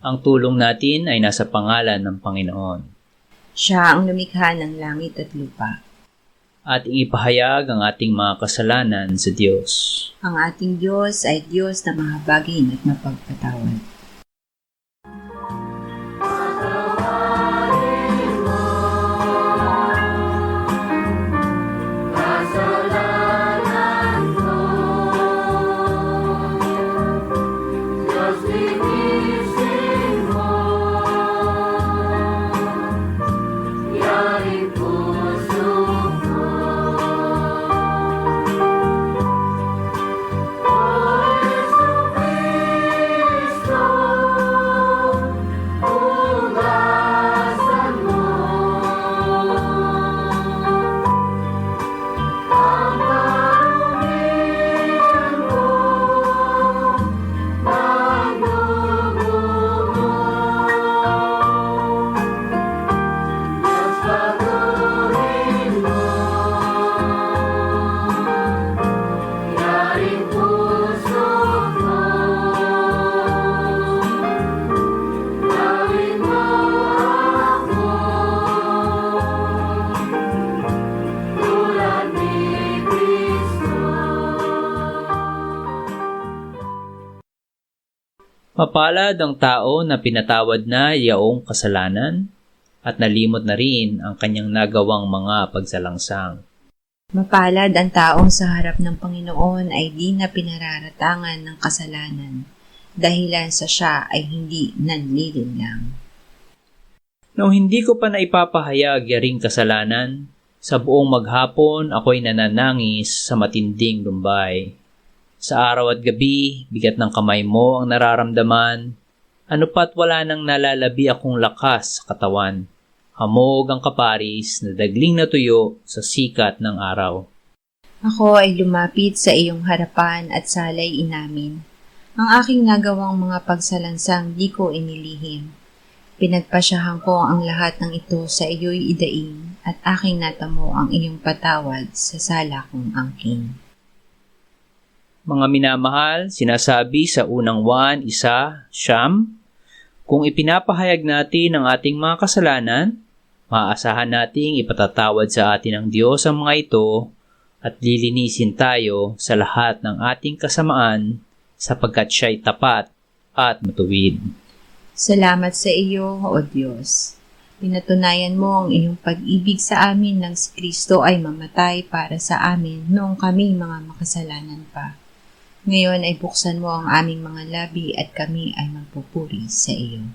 Ang tulong natin ay nasa pangalan ng Panginoon. Siya ang lumikha ng langit at lupa. Ating ipahayag ang ating mga kasalanan sa Diyos. Ang ating Diyos ay Diyos na mahabagin at mapagpatawad. Mapalad ang tao na pinatawad na yaong kasalanan at nalimot na rin ang kanyang nagawang mga pagsalangsang. Mapalad ang taong sa harap ng Panginoon ay di na pinararatangan ng kasalanan, dahilan sa siya ay hindi nanlilinlang. Nung hindi ko pa naipapahayag yaring kasalanan, sa buong maghapon ako'y nananangis sa matinding lumbay. Sa araw at gabi, bigat ng kamay mo ang nararamdaman, ano pa't wala nang nalalabi akong lakas sa katawan. Hamog ang kaparis na dagling na tuyo sa sikat ng araw. Ako ay lumapit sa iyong harapan at salay inamin. Ang aking nagawang mga pagsalansang di ko inilihim. Pinagpasyahan ko ang lahat ng ito sa iyo'y idaing at aking natamo ang iyong patawad sa sala kong angking. Mga minamahal, sinasabi sa unang Juan 1:9, kung ipinapahayag natin ang ating mga kasalanan, maaasahan nating ipatatawad sa atin ng Diyos ang mga ito at lilinisin tayo sa lahat ng ating kasamaan sapagkat siya'y tapat at matuwid. Salamat sa iyo, O Diyos. Pinatunayan mo ang iyong pag-ibig sa amin nang si Kristo ay mamatay para sa amin noong kami mga makasalanan pa. Ngayon ay buksan mo ang aming mga labi at kami ay magpupuri sa iyo.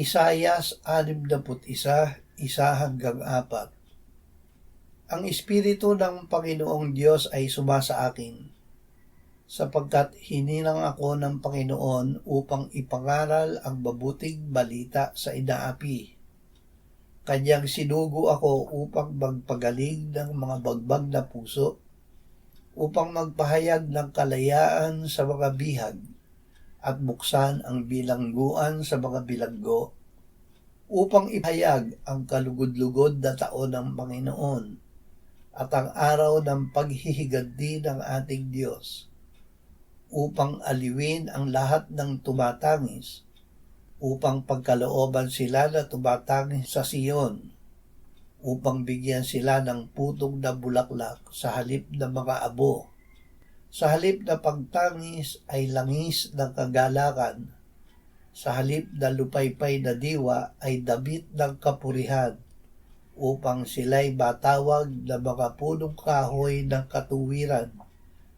Isaias 61:1-4. Ang Espiritu ng Panginoong Diyos ay sumasa akin, sapagkat hinilang ako ng Panginoon upang ipangaral ang mabuting balita sa inaapi. Kanyang sinugo ako upang magpagaling ng mga bagbag na puso, upang magpahayag ng kalayaan sa mga bihag, at buksan ang bilangguan sa mga bilanggo, upang ipahayag ang kalugod-lugod na taon ng Panginoon at ang araw ng paghihiganti ng ating Diyos, upang aliwin ang lahat ng tumatangis, upang pagkalooban sila na tumatangis sa Siyon, upang bigyan sila ng putong na bulaklak sa halip ng mga abo. Sa halip na pagtangis ay langis ng kagalakan. Sa halip na lupaypay na diwa ay damit ng kapurihan, upang sila'y batawag na mga punong kahoy ng katuwiran,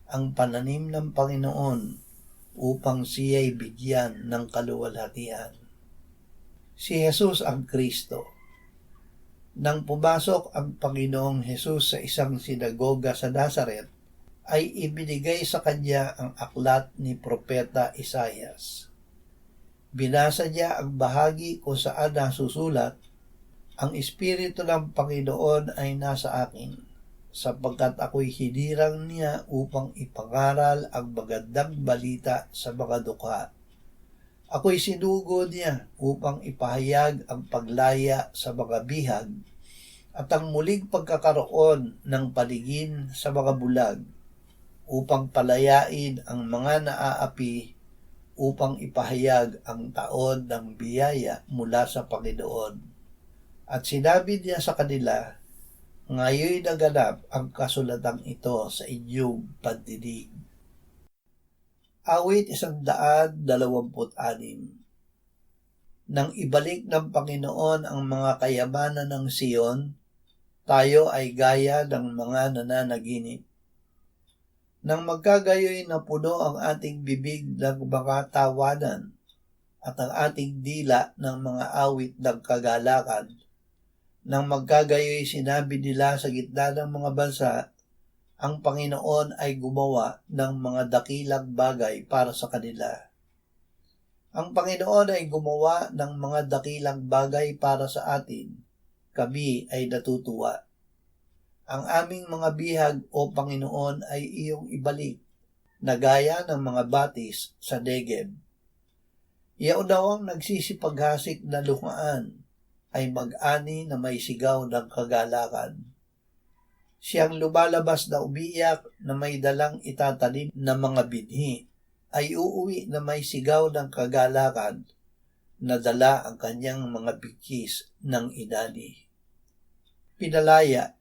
ang pananim ng Panginoon, upang siya'y bigyan ng kaluwalhatian. Si Jesus ang Kristo. Nang pumasok ang Panginoong Jesus sa isang sinagoga sa Nazaret, ay ibinigay sa kanya ang aklat ni Propeta Isaias. Binasa niya ang bahagi kung saan nasusulat, "Ang Espiritu ng Panginoon ay nasa akin, sapagkat ako'y hinirang niya upang ipangaral ang magandang balita sa mga dukha. Ako'y sinugo niya upang ipahayag ang paglaya sa mga bihag at ang muling pagkakaroon ng paningin sa mga bulag, upang palayain ang mga naaapi, upang ipahayag ang taon ng biyaya mula sa Panginoon." At sinabi niya sa kanila, "Ngayoy naganap ang kasulatang ito sa inyong pandinig." Awit 126. Nang ibalik ng Panginoon ang mga kayamanan ng Siyon, tayo ay gaya ng mga nananaginip. Nang magkagayoy na puno ang ating bibig ng mga tawanan at ang ating dila ng mga awit ng kagalakan, nang magkagayoy sinabi nila sa gitna ng mga bansa, ang Panginoon ay gumawa ng mga dakilang bagay para sa kanila. Ang Panginoon ay gumawa ng mga dakilang bagay para sa atin. Kami ay natutuwa. Ang aming mga bihag, O Panginoon, ay iyong ibalik, na gaya ng mga batis sa Negeb. Yaunawang nagsisipaghasik na luhaan ay mag-ani na may sigaw ng kagalakan. Siyang lumalabas na umiiyak na may dalang itatanim na mga binhi ay uuwi na may sigaw ng kagalakan na dala ang kanyang mga bigkis ng inani. Pinalaya.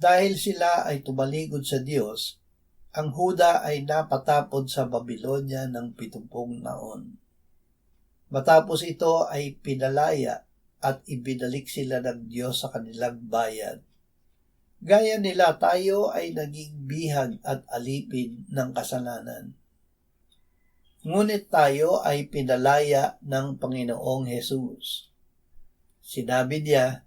Dahil sila ay tumalikod sa Diyos, ang Huda ay napatapon sa Babilonya ng 70 taon. Matapos ito ay pinalaya at ibinalik sila ng Diyos sa kanilang bayan. Gaya nila, tayo ay naging bihag at alipin ng kasalanan. Ngunit tayo ay pinalaya ng Panginoong Jesus. Sinabi niya,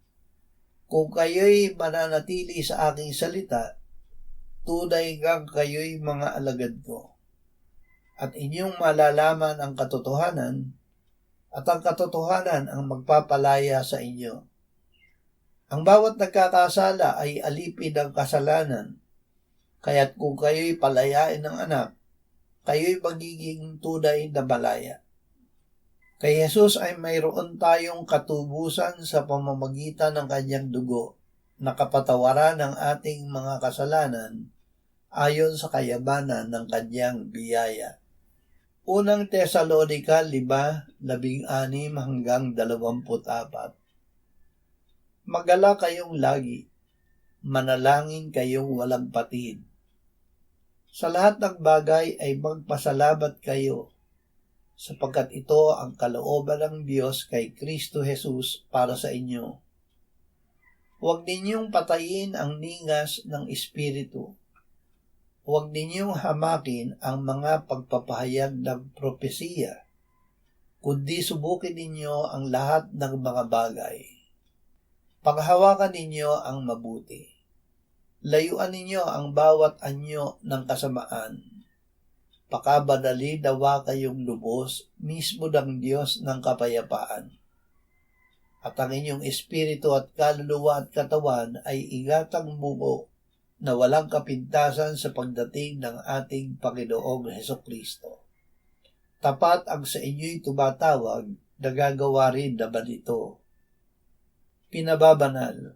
"Kung kayo'y mananatili sa aking salita, tunay ngang kayo'y mga alagad ko, at inyong malalaman ang katotohanan, at ang katotohanan ang magpapalaya sa inyo. Ang bawat nagkakasala ay alipin ng kasalanan, kaya't kung kayo'y palayain ng anak, kayo'y magiging tunay na malaya." Kay Jesus ay mayroon tayong katubusan sa pamamagitan ng kanyang dugo, na kapatawaran ng ating mga kasalanan ayon sa kayamanan ng kanyang biyaya. Unang Tesalonica 5:16-24. Magala kayong lagi, manalangin kayong walang patid. Sa lahat ng bagay ay magpasalamat kayo, sapagkat ito ang kalooban ng Diyos kay Kristo Jesus para sa inyo. Huwag ninyong patayin ang ningas ng Espiritu. Huwag ninyong hamakin ang mga pagpapahayag ng propesiya. kundi subukin ninyo ang lahat ng mga bagay. Paghawakan ninyo ang mabuti. Layuan ninyo ang bawat anyo ng kasamaan. Pakabadali dawa kayong lubos, mismo ng Diyos ng kapayapaan. At ang inyong espiritu at kaluluwa at katawan ay igatang buo na walang kapintasan sa pagdating ng ating Panginoong Hesukristo. Tapat ang sa inyo'y tumatawag, nagagawa rin naman ito. Pinababanal.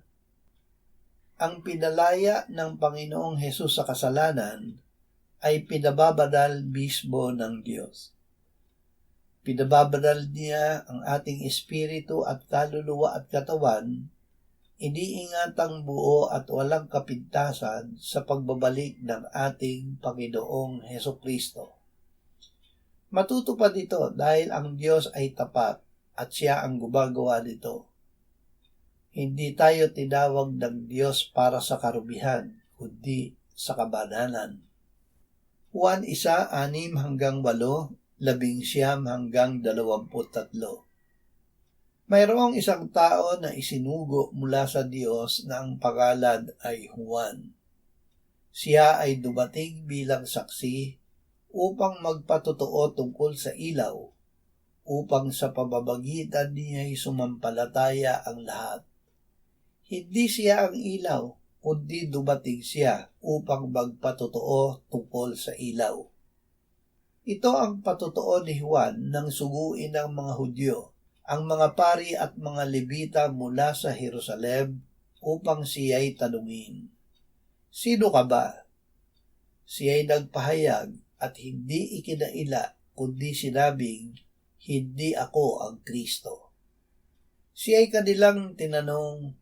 Ang pinalaya ng Panginoong Hesus sa kasalanan ay pinababanal mismo ng Diyos. Pinababanal niya ang ating espiritu at kaluluwa at katawan, iniingatang buo at walang kapintasan sa pagbabalik ng ating Panginoong Hesukristo. Matutupad ito dahil ang Diyos ay tapat at siya ang gumagawa nito. Hindi tayo tinawag ng Diyos para sa karumihan, kundi sa kabanalan. Juan 1:6-8, 11-23. Mayroong isang tao na isinugo mula sa Diyos na ang pangalan ay Juan. Siya ay dumating bilang saksi upang magpatotoo tungkol sa ilaw, upang sa pamamagitan niya'y sumampalataya ang lahat. Hindi siya ang ilaw, kundi dumating siya upang magpatotoo tungkol sa ilaw. Ito ang patotoo ni Juan nang suguin ng mga Hudyo, ang mga pari at mga Levita mula sa Jerusalem upang siya'y tanungin, "Sino ka ba?" Siya'y nagpahayag at hindi ikinaila kundi sinabing, "Hindi ako ang Kristo." Siya'y kanilang tinanong,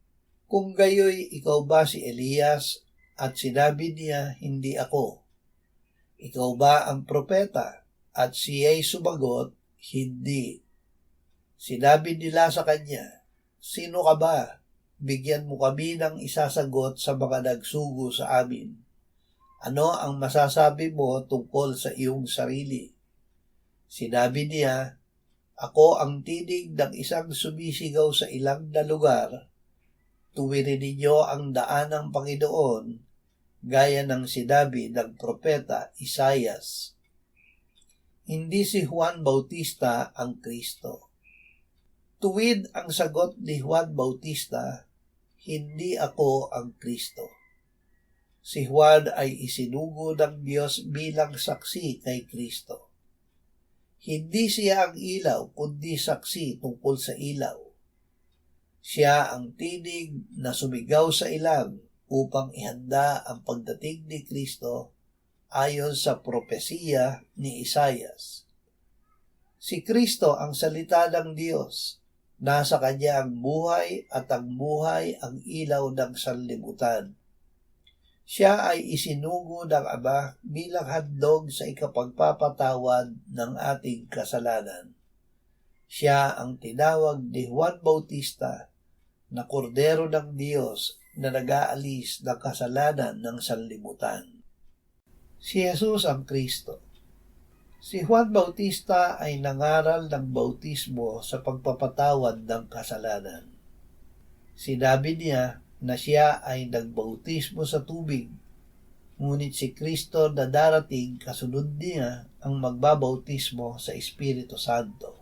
"Kung gayoy, ikaw ba si Elias?" At sinabi niya, "Hindi ako." "Ikaw ba ang propeta?" At siya'y sumagot, "Hindi." Sinabi nila sa kanya, "Sino ka ba? Bigyan mo kami ng isasagot sa mga nagsugo sa amin. Ano ang masasabi mo tungkol sa iyong sarili?" Sinabi niya, "Ako ang tinig ng isang sumisigaw sa ilang na lugar. Tuwirin ninyo ang daan ng Panginoon, gaya ng sinabi ng propeta Isaias." Hindi si Juan Bautista ang Kristo. Tuwid ang sagot ni Juan Bautista, "Hindi ako ang Kristo." Si Juan ay isinugo ng Diyos bilang saksi kay Kristo. Hindi siya ang ilaw, kundi saksi tungkol sa ilaw. Siya ang tinig na sumigaw sa ilang upang ihanda ang pagdating ni Kristo ayon sa propesiya ni Isaias. Si Kristo ang salita ng Diyos. Nasa kanya ang buhay at ang buhay ang ilaw ng sanlibutan. Siya ay isinugo ng Ama bilang handog sa ikapagpapatawad ng ating kasalanan. Siya ang tinawag ni Juan Bautista na kordero ng Diyos na nag-aalis ng kasalanan ng sanlibutan. Si Jesus ang Kristo. Si Juan Bautista ay nangaral ng bautismo sa pagpapatawad ng kasalanan. Sinabi niya na siya ay nagbautismo sa tubig, ngunit si Kristo na darating kasunod niya ang magbabautismo sa Espiritu Santo.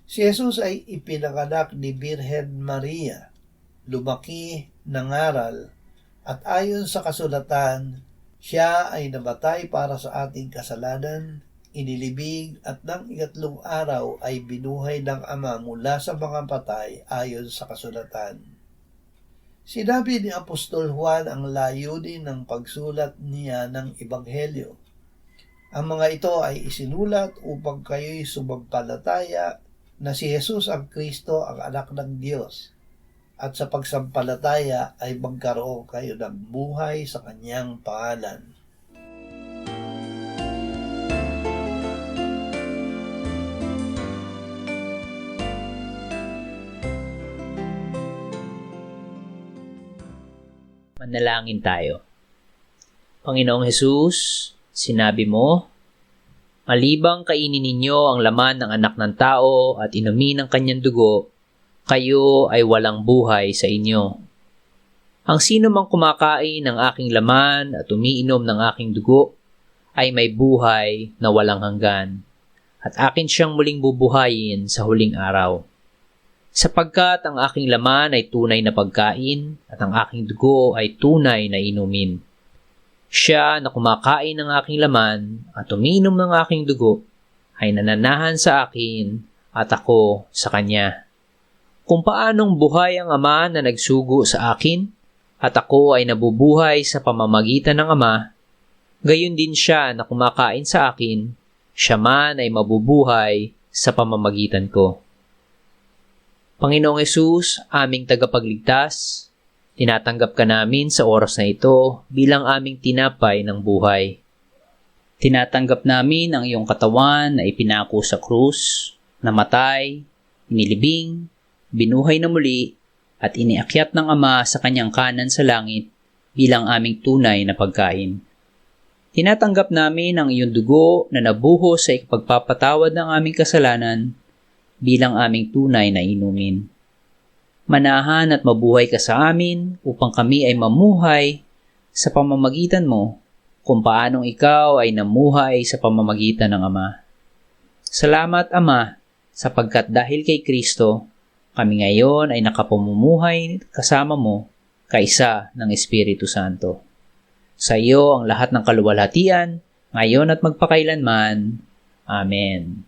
Si Jesus ay ipinanganak ni Birhen Maria, lumaki, nangaral, at ayon sa kasulatan, siya ay namatay para sa ating kasalanan, inilibing at ng 3 araw ay binuhay ng Ama mula sa mga patay ayon sa kasulatan. Sinabi ni Apostol Juan ang layunin ng pagsulat niya ng Ebanghelyo. Ang mga ito ay isinulat upang kayo'y sumampalataya na si Jesus ang Kristo ang anak ng Diyos, at sa pagsampalataya ay magkaroon kayo ng buhay sa kanyang pangalan. Manalangin tayo. Panginoong Hesus, sinabi mo Malibang kainin ninyo ang laman ng anak ng tao at inumin ang kanyang dugo, kayo ay walang buhay sa inyo. Ang sino mang kumakain ng aking laman at umiinom ng aking dugo ay may buhay na walang hanggan, at akin siyang muling bubuhayin sa huling araw. Sapagkat ang aking laman ay tunay na pagkain at ang aking dugo ay tunay na inumin. Siya na kumakain ng aking laman at umiinom ng aking dugo ay nananahan sa akin at ako sa kanya. Kung paanong buhay ang Ama na nagsugo sa akin at ako ay nabubuhay sa pamamagitan ng Ama, gayon din siya na kumakain sa akin, siya man ay mabubuhay sa pamamagitan ko. Panginoong Hesus, aming tagapagligtas, tinatanggap ka namin sa oras na ito bilang aming tinapay ng buhay. Tinatanggap namin ang iyong katawan na ipinako sa krus, namatay, inilibing, binuhay na muli, at iniakyat ng Ama sa kanyang kanan sa langit bilang aming tunay na pagkain. Tinatanggap namin ang iyong dugo na nabuhos sa ikapagpapatawad ng aming kasalanan bilang aming tunay na inumin. Manahan at mabuhay ka sa amin upang kami ay mamuhay sa pamamagitan mo kung paanong ikaw ay namuhay sa pamamagitan ng Ama. Salamat, Ama, sapagkat dahil kay Kristo, kami ngayon ay nakapamumuhay kasama mo kaisa ng Espiritu Santo. Sa iyo ang lahat ng kaluwalhatian, ngayon at magpakailanman. Amen.